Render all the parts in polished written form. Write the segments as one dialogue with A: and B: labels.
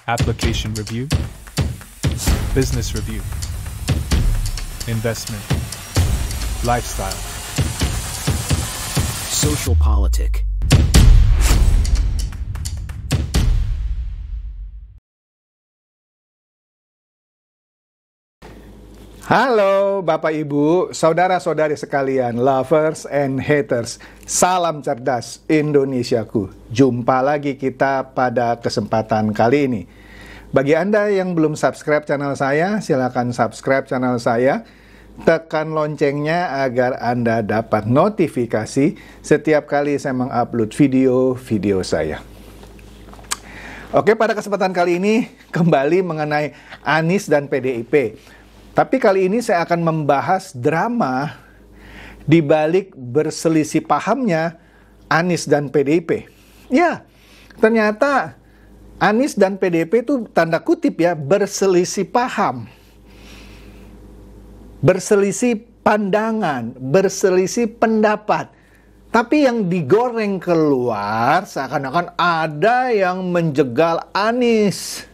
A: application review, business review, investment, lifestyle,
B: social politic.
C: Halo Bapak Ibu, saudara-saudari sekalian, lovers and haters. Salam cerdas Indonesiaku. Jumpa lagi kita pada kesempatan kali ini. Bagi Anda yang belum subscribe channel saya, silakan subscribe channel saya. Tekan loncengnya agar Anda dapat notifikasi setiap kali saya mengupload video-video saya. Oke, pada kesempatan kali ini kembali mengenai Anies dan PDIP. Tapi kali ini saya akan membahas drama di balik berselisih pahamnya Anies dan PDIP. Ya, ternyata Anies dan PDIP itu tanda kutip ya, berselisih paham. Berselisih pandangan, berselisih pendapat. Tapi yang digoreng keluar seakan-akan ada yang menjegal Anies.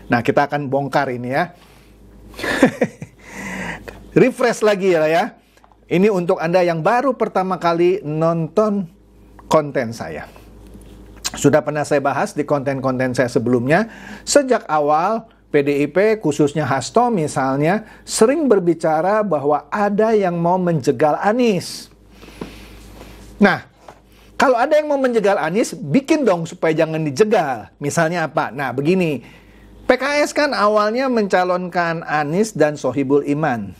C: Nah, kita akan bongkar ini ya. Refresh lagi ya. Ini untuk Anda yang baru pertama kali nonton konten saya. Sudah pernah saya bahas di konten-konten saya sebelumnya. Sejak awal PDIP khususnya Hasto misalnya sering berbicara bahwa ada yang mau menjegal Anies. Nah, kalau ada yang mau menjegal Anies, bikin dong supaya jangan dijegal. Misalnya apa? Nah, begini. PKS kan awalnya mencalonkan Anies dan Sohibul Iman.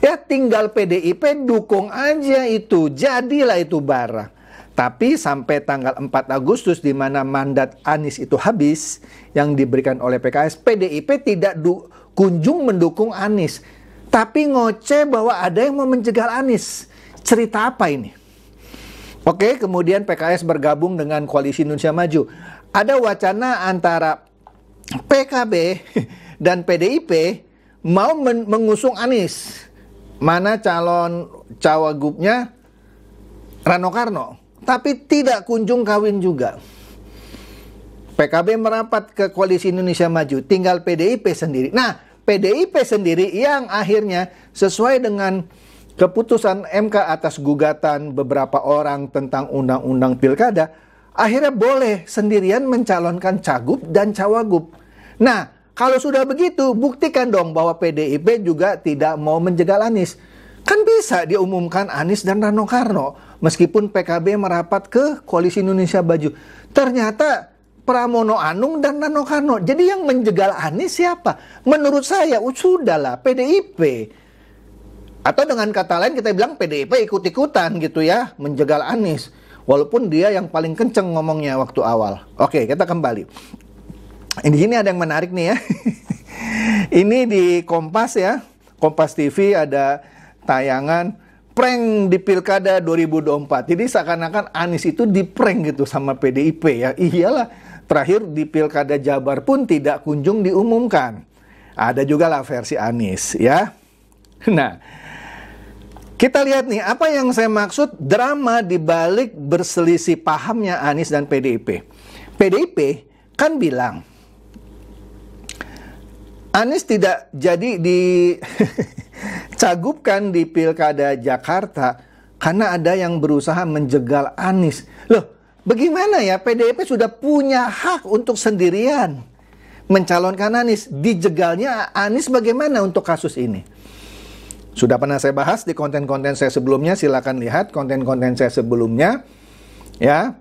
C: Ya tinggal PDIP dukung aja itu, jadilah itu barang. Tapi sampai tanggal 4 Agustus di mana mandat Anies itu habis yang diberikan oleh PKS, PDIP tidak kunjung mendukung Anies. Tapi ngoceh bahwa ada yang mau menjegal Anies. Cerita apa ini? Oke, kemudian PKS bergabung dengan Koalisi Indonesia Maju. Ada wacana antara PKB dan PDIP mau mengusung Anies. Mana calon cawagupnya Rano Karno. Tapi tidak kunjung kawin juga. PKB merapat ke Koalisi Indonesia Maju. Tinggal PDIP sendiri. Nah, PDIP sendiri yang akhirnya sesuai dengan keputusan MK atas gugatan beberapa orang tentang undang-undang pilkada, akhirnya boleh sendirian mencalonkan cagup dan cawagup. Nah, kalau sudah begitu, buktikan dong bahwa PDIP juga tidak mau menjegal Anies. Kan bisa diumumkan Anies dan Rano Karno, meskipun PKB merapat ke Koalisi Indonesia Maju. Ternyata Pramono Anung dan Rano Karno. Jadi yang menjegal Anies siapa? Menurut saya, sudahlah PDIP. Atau dengan kata lain kita bilang PDIP ikut-ikutan gitu ya, menjegal Anies. Walaupun dia yang paling kenceng ngomongnya waktu awal. Oke, kita kembali. Di sini ada yang menarik nih ya. Ini di Kompas ya. Kompas TV ada tayangan prank di Pilkada 2024. Jadi seakan-akan Anies itu di-prank gitu sama PDIP ya. Iyalah, terakhir di Pilkada Jabar pun tidak kunjung diumumkan. Ada juga lah versi Anies ya. Nah, kita lihat nih, apa yang saya maksud drama di balik berselisih pahamnya Anies dan PDIP. PDIP kan bilang, Anies tidak jadi dicagupkan di Pilkada Jakarta karena ada yang berusaha menjegal Anies. Loh, bagaimana ya? PDIP sudah punya hak untuk sendirian mencalonkan Anies. Dijegalnya Anies bagaimana untuk kasus ini? Sudah pernah saya bahas di konten-konten saya sebelumnya, silakan lihat konten-konten saya sebelumnya. Ya.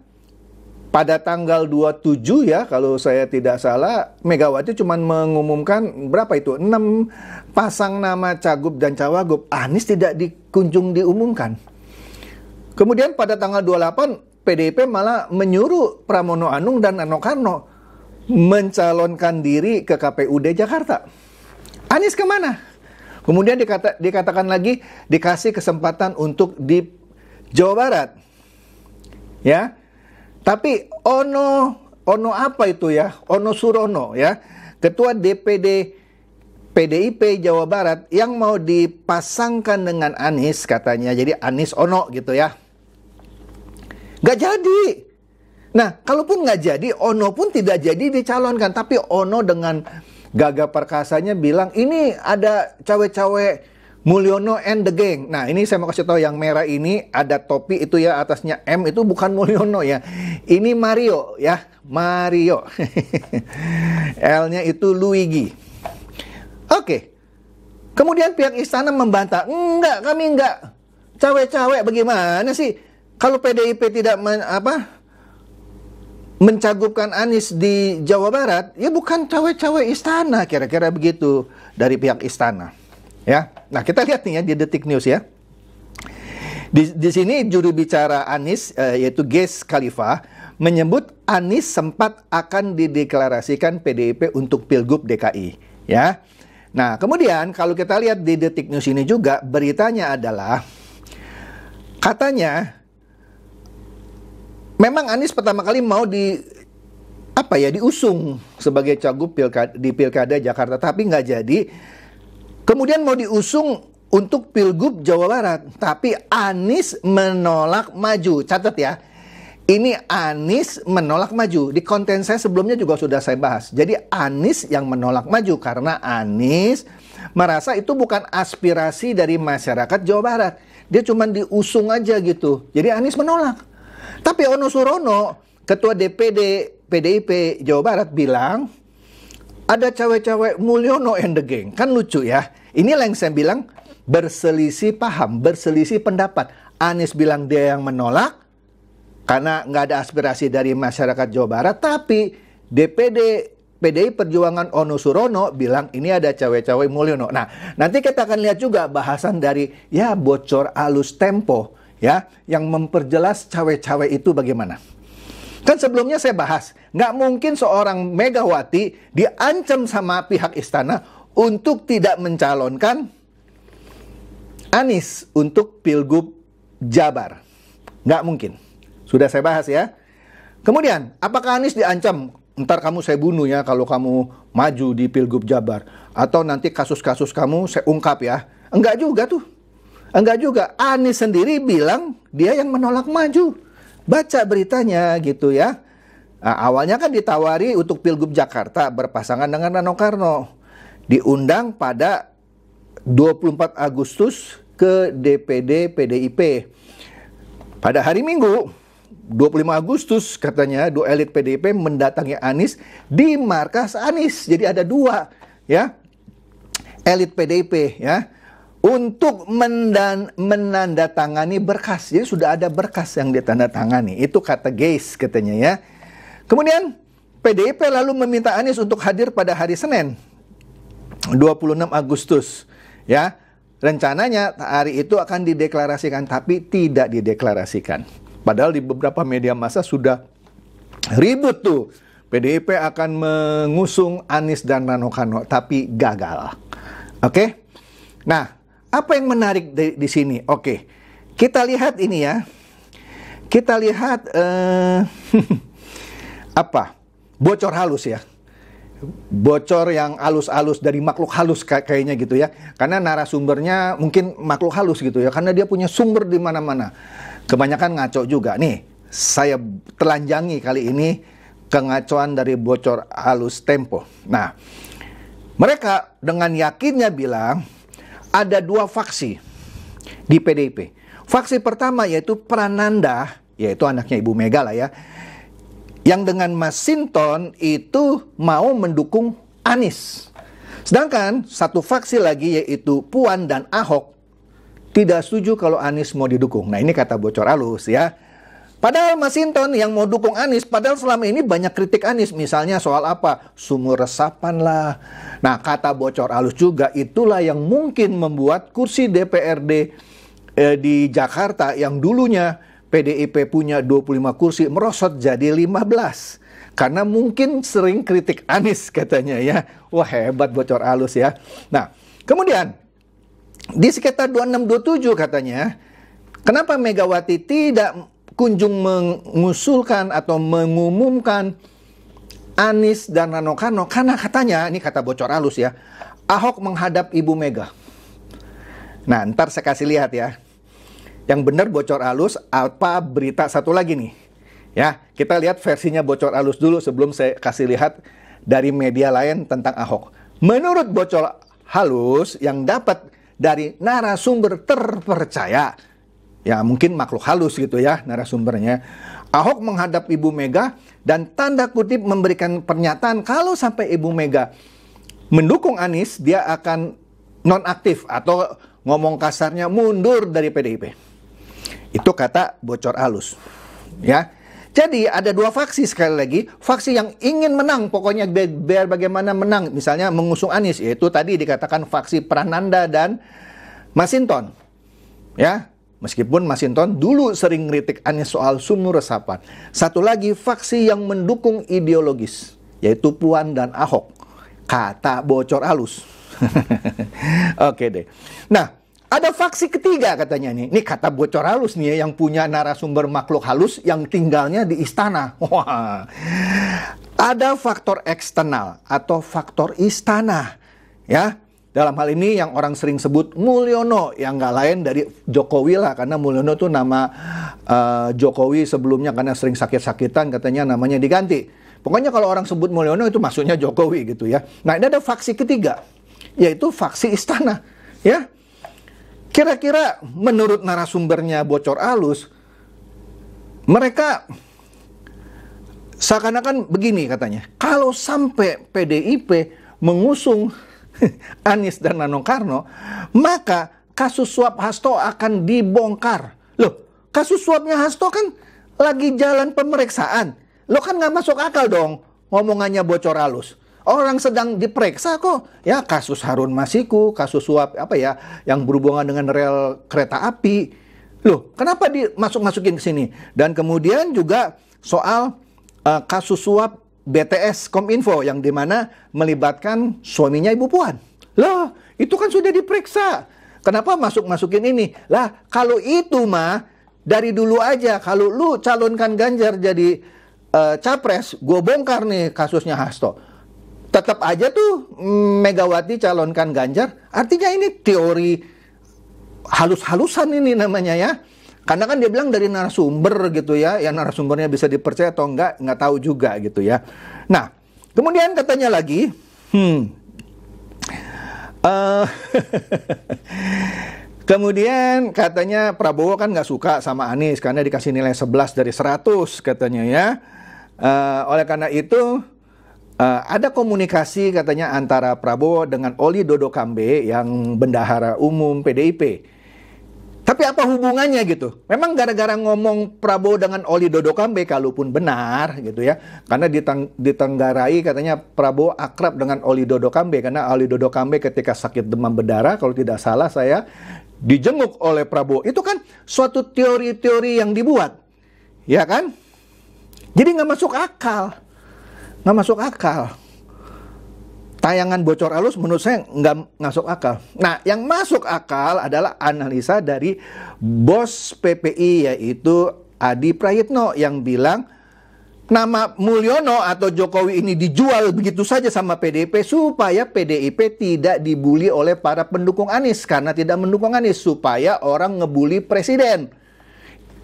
C: Pada tanggal 27 ya, kalau saya tidak salah, Megawati cuma mengumumkan berapa itu? 6 pasang nama cagup dan cawagup. Anies tidak kunjung diumumkan. Kemudian pada tanggal 28, PDIP malah menyuruh Pramono Anung dan Rano Karno mencalonkan diri ke KPUD Jakarta. Anies kemana? Kemudian dikatakan lagi dikasih kesempatan untuk di Jawa Barat. Ya. Tapi Ono apa itu ya? Ono Surono ya. Ketua DPD PDIP Jawa Barat yang mau dipasangkan dengan Anies katanya. Jadi Anies Ono gitu ya. Gak jadi. Nah, kalaupun nggak jadi, Ono pun tidak jadi dicalonkan. Tapi Ono dengan gagah perkasanya bilang, ini ada cawe-cawe Mulyono and the gang. Nah, ini saya mau kasih tahu yang merah ini ada topi itu ya, atasnya M itu bukan Mulyono ya. Ini Mario ya, Mario. L-nya itu Luigi. Oke. Kemudian pihak istana membantah, enggak, kami enggak cawe-cawe. Bagaimana sih kalau PDIP tidak mencagupkan Anies di Jawa Barat, ya bukan cawe-cawe istana, kira-kira begitu dari pihak istana. Ya, nah kita lihat nih ya di Detik News ya. Di sini juru bicara Anies yaitu Ges Khalifa menyebut Anies sempat akan dideklarasikan PDIP untuk Pilgub DKI. Ya, nah kemudian kalau kita lihat di Detik News ini juga beritanya adalah katanya memang Anies pertama kali mau diusung sebagai cagup di Pilkada Jakarta, tapi nggak jadi. Kemudian mau diusung untuk Pilgub Jawa Barat, tapi Anies menolak maju. Catat ya, ini Anies menolak maju. Di konten saya sebelumnya juga sudah saya bahas. Jadi Anies yang menolak maju karena Anies merasa itu bukan aspirasi dari masyarakat Jawa Barat. Dia cuma diusung aja gitu. Jadi Anies menolak. Tapi Ono Surono, Ketua DPD PDIP Jawa Barat bilang, ada cawe-cawe Mulyono and the gang. Kan lucu ya. Inilah yang saya bilang berselisih paham, berselisih pendapat. Anies bilang dia yang menolak karena nggak ada aspirasi dari masyarakat Jawa Barat. Tapi DPD PDI Perjuangan Ono Surono bilang ini ada cawe-cawe Mulyono. Nah, nanti kita akan lihat juga bahasan dari ya bocor alus Tempo ya, yang memperjelas cawe-cawe itu bagaimana. Kan sebelumnya saya bahas, nggak mungkin seorang Megawati diancam sama pihak istana untuk tidak mencalonkan Anies untuk Pilgub Jabar. Nggak mungkin. Sudah saya bahas ya. Kemudian, apakah Anies diancam? Ntar kamu saya bunuh ya kalau kamu maju di Pilgub Jabar. Atau nanti kasus-kasus kamu saya ungkap ya. Enggak juga tuh. Enggak juga. Anies sendiri bilang dia yang menolak maju. Baca beritanya gitu ya. Nah, awalnya kan ditawari untuk Pilgub Jakarta berpasangan dengan Rano Karno. Diundang pada 24 Agustus ke DPD PDIP. Pada hari Minggu 25 Agustus katanya dua elit PDIP mendatangi Anies di markas Anies. Jadi ada dua ya elit PDIP ya untuk menandatangani berkas. Jadi sudah ada berkas yang ditandatangani. Itu kata Ges katanya ya. Kemudian PDIP lalu meminta Anies untuk hadir pada hari Senin 26 Agustus ya. Rencananya hari itu akan dideklarasikan, tapi tidak dideklarasikan. Padahal di beberapa media massa sudah ribut tuh. PDIP akan mengusung Anies dan Rano Karno, tapi gagal. Oke? Nah, apa yang menarik di sini? Oke, kita lihat ini ya. Kita lihat bocor halus ya. Bocor yang halus-halus dari makhluk halus kayaknya gitu ya. Karena narasumbernya mungkin makhluk halus gitu ya. Karena dia punya sumber di mana-mana. Kebanyakan ngaco juga. Nih, saya telanjangi kali ini kengacoan dari bocor halus Tempo. Nah, mereka dengan yakinnya bilang ada dua faksi di PDIP. Faksi pertama yaitu Prananda, yaitu anaknya Ibu Mega lah ya, yang dengan Masinton itu mau mendukung Anies. Sedangkan satu faksi lagi yaitu Puan dan Ahok tidak setuju kalau Anies mau didukung. Nah, ini kata bocor halus ya. Padahal Masinton yang mau dukung Anies, padahal selama ini banyak kritik Anies. Misalnya soal apa? Sumur resapan lah. Nah, kata bocor halus juga, itulah yang mungkin membuat kursi DPRD di Jakarta yang dulunya PDIP punya 25 kursi merosot jadi 15. Karena mungkin sering kritik Anies katanya ya. Wah, hebat bocor halus ya. Nah, kemudian di sekitar 26-27 katanya, kenapa Megawati tidak kunjung mengusulkan atau mengumumkan Anies dan Rano Karno? Karena katanya, ini kata bocor halus ya, Ahok menghadap Ibu Mega. Nah, ntar saya kasih lihat ya. Yang benar bocor halus, apa berita satu lagi nih. Ya, kita lihat versinya bocor halus dulu sebelum saya kasih lihat dari media lain tentang Ahok. Menurut bocor halus yang dapat dari narasumber terpercaya, ya mungkin makhluk halus gitu ya narasumbernya, Ahok menghadap Ibu Mega dan tanda kutip memberikan pernyataan kalau sampai Ibu Mega mendukung Anies, dia akan nonaktif atau ngomong kasarnya mundur dari PDIP. Itu kata bocor halus. Ya. Jadi ada dua faksi sekali lagi, faksi yang ingin menang, pokoknya biar bagaimana menang, misalnya mengusung Anies, yaitu tadi dikatakan faksi Prananda dan Masinton. Ya, meskipun Masinton dulu sering ngeritik Anies soal sumur resapan. Satu lagi faksi yang mendukung ideologis, yaitu Puan dan Ahok. Kata bocor halus. Oke deh. Nah, ada faksi ketiga katanya nih. Ini kata bocor halus nih ya, yang punya narasumber makhluk halus yang tinggalnya di istana. Wah. Ada faktor eksternal atau faktor istana. Ya. Dalam hal ini yang orang sering sebut Mulyono, yang nggak lain dari Jokowi lah, karena Mulyono tuh nama Jokowi sebelumnya karena sering sakit-sakitan katanya namanya diganti. Pokoknya kalau orang sebut Mulyono itu maksudnya Jokowi gitu ya. Nah, ini ada faksi ketiga, yaitu faksi istana. Ya. Kira-kira menurut narasumbernya bocor halus, mereka seakan-akan begini katanya, kalau sampai PDIP mengusung Anies dan Rano Karno, maka kasus suap Hasto akan dibongkar. Loh, kasus suapnya Hasto kan lagi jalan pemeriksaan. Lo kan nggak masuk akal dong ngomongannya bocor halus. Orang sedang diperiksa kok, ya kasus Harun Masiku, kasus suap apa ya, yang berhubungan dengan rel kereta api. Loh, kenapa dimasuk-masukin ke sini? Dan kemudian juga soal kasus suap BTS Kominfo yang dimana melibatkan suaminya Ibu Puan. Loh, itu kan sudah diperiksa. Kenapa masuk-masukin ini? Lah, kalau itu mah dari dulu aja, kalau lu calonkan Ganjar jadi capres, gue bongkar nih kasusnya Hasto. Tetap aja tuh Megawati calonkan Ganjar. Artinya ini teori halus-halusan ini namanya ya. Karena kan dia bilang dari narasumber gitu ya. Ya narasumbernya bisa dipercaya atau enggak tahu juga gitu ya. Nah, kemudian katanya lagi, kemudian katanya Prabowo kan nggak suka sama Anies karena dikasih nilai 11 dari 100 katanya ya. Oleh karena itu ada komunikasi katanya antara Prabowo dengan Oli Dodo Kambe yang bendahara umum PDIP. Tapi apa hubungannya gitu? Memang gara-gara ngomong Prabowo dengan Oli Dodo Kambe, kalaupun benar gitu ya. Karena ditenggarai katanya Prabowo akrab dengan Oli Dodo Kambe. Karena Oli Dodo Kambe ketika sakit demam berdarah, kalau tidak salah saya, dijenguk oleh Prabowo. Itu kan suatu teori-teori yang dibuat. Ya kan? Jadi nggak masuk akal. Nggak masuk akal. Tayangan bocor halus menurut saya nggak masuk akal. Nah, yang masuk akal adalah analisa dari bos PPI yaitu Adi Prayitno yang bilang nama Mulyono atau Jokowi ini dijual begitu saja sama PDIP supaya PDIP tidak dibully oleh para pendukung Anies karena tidak mendukung Anies, supaya orang ngebully presiden.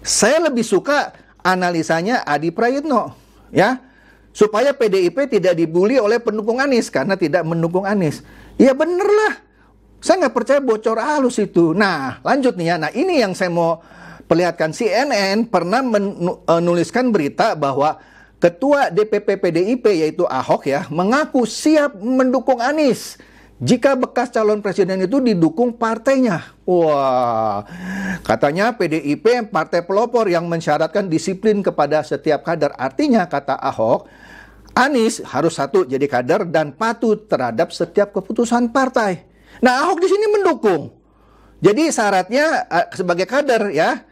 C: Saya lebih suka analisanya Adi Prayitno ya. Supaya PDIP tidak dibully oleh pendukung Anies karena tidak mendukung Anies. Ya bener lah. Saya nggak percaya bocor halus itu. Nah, lanjut nih ya. Nah, ini yang saya mau perlihatkan. CNN pernah menuliskan berita bahwa Ketua DPP PDIP yaitu Ahok ya, mengaku siap mendukung Anies jika bekas calon presiden itu didukung partainya. Wah, katanya PDIP partai pelopor yang mensyaratkan disiplin kepada setiap kader. Artinya kata Ahok, Anies harus satu jadi kader dan patuh terhadap setiap keputusan partai. Nah, Ahok di sini mendukung. Jadi syaratnya sebagai kader ya,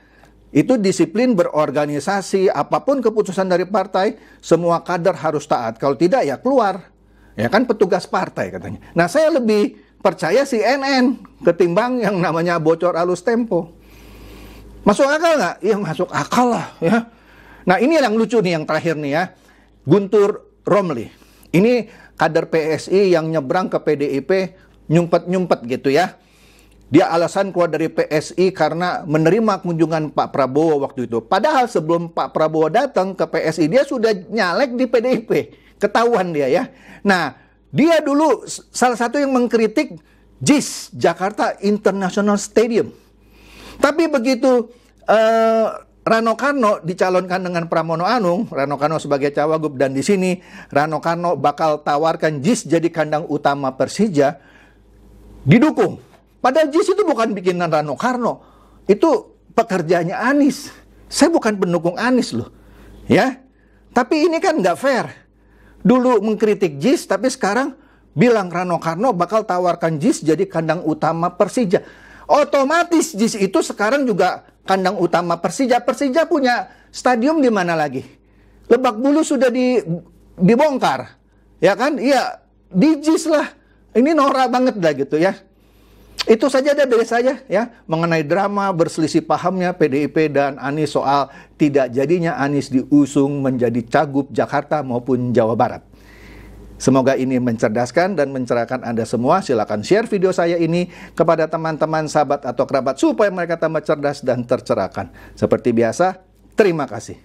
C: itu disiplin berorganisasi, apapun keputusan dari partai, semua kader harus taat. Kalau tidak ya keluar. Ya kan petugas partai katanya. Nah, saya lebih percaya CNN ketimbang yang namanya bocor halus Tempo. Masuk akal nggak? Iya masuk akal lah ya. Nah, ini yang lucu nih yang terakhir nih ya. Guntur Romli. Ini kader PSI yang nyebrang ke PDIP nyumpet-nyumpet gitu ya. Dia alasan keluar dari PSI karena menerima kunjungan Pak Prabowo waktu itu. Padahal sebelum Pak Prabowo datang ke PSI, dia sudah nyalek di PDIP. Ketahuan dia ya. Nah, dia dulu salah satu yang mengkritik JIS, Jakarta International Stadium. Tapi begitu Rano Karno dicalonkan dengan Pramono Anung, Rano Karno sebagai cawagup, dan di sini Rano Karno bakal tawarkan JIS jadi kandang utama Persija, didukung. Padahal JIS itu bukan bikinan Rano Karno, itu pekerjaannya Anies. Saya bukan pendukung Anies loh, ya. Tapi ini kan nggak fair. Dulu mengkritik JIS, tapi sekarang bilang Rano Karno bakal tawarkan JIS jadi kandang utama Persija. Otomatis JIS itu sekarang juga kandang utama Persija. Persija punya stadium di mana lagi? Lebak Bulus sudah dibongkar, ya kan? Iya, di JIS lah. Ini norak banget lah gitu ya. Itu saja deh dari saya ya, mengenai drama berselisih pahamnya PDIP dan Anies soal tidak jadinya Anies diusung menjadi cagup Jakarta maupun Jawa Barat. Semoga ini mencerdaskan dan mencerahkan Anda semua. Silakan share video saya ini kepada teman-teman, sahabat, atau kerabat supaya mereka tambah cerdas dan tercerahkan. Seperti biasa, terima kasih.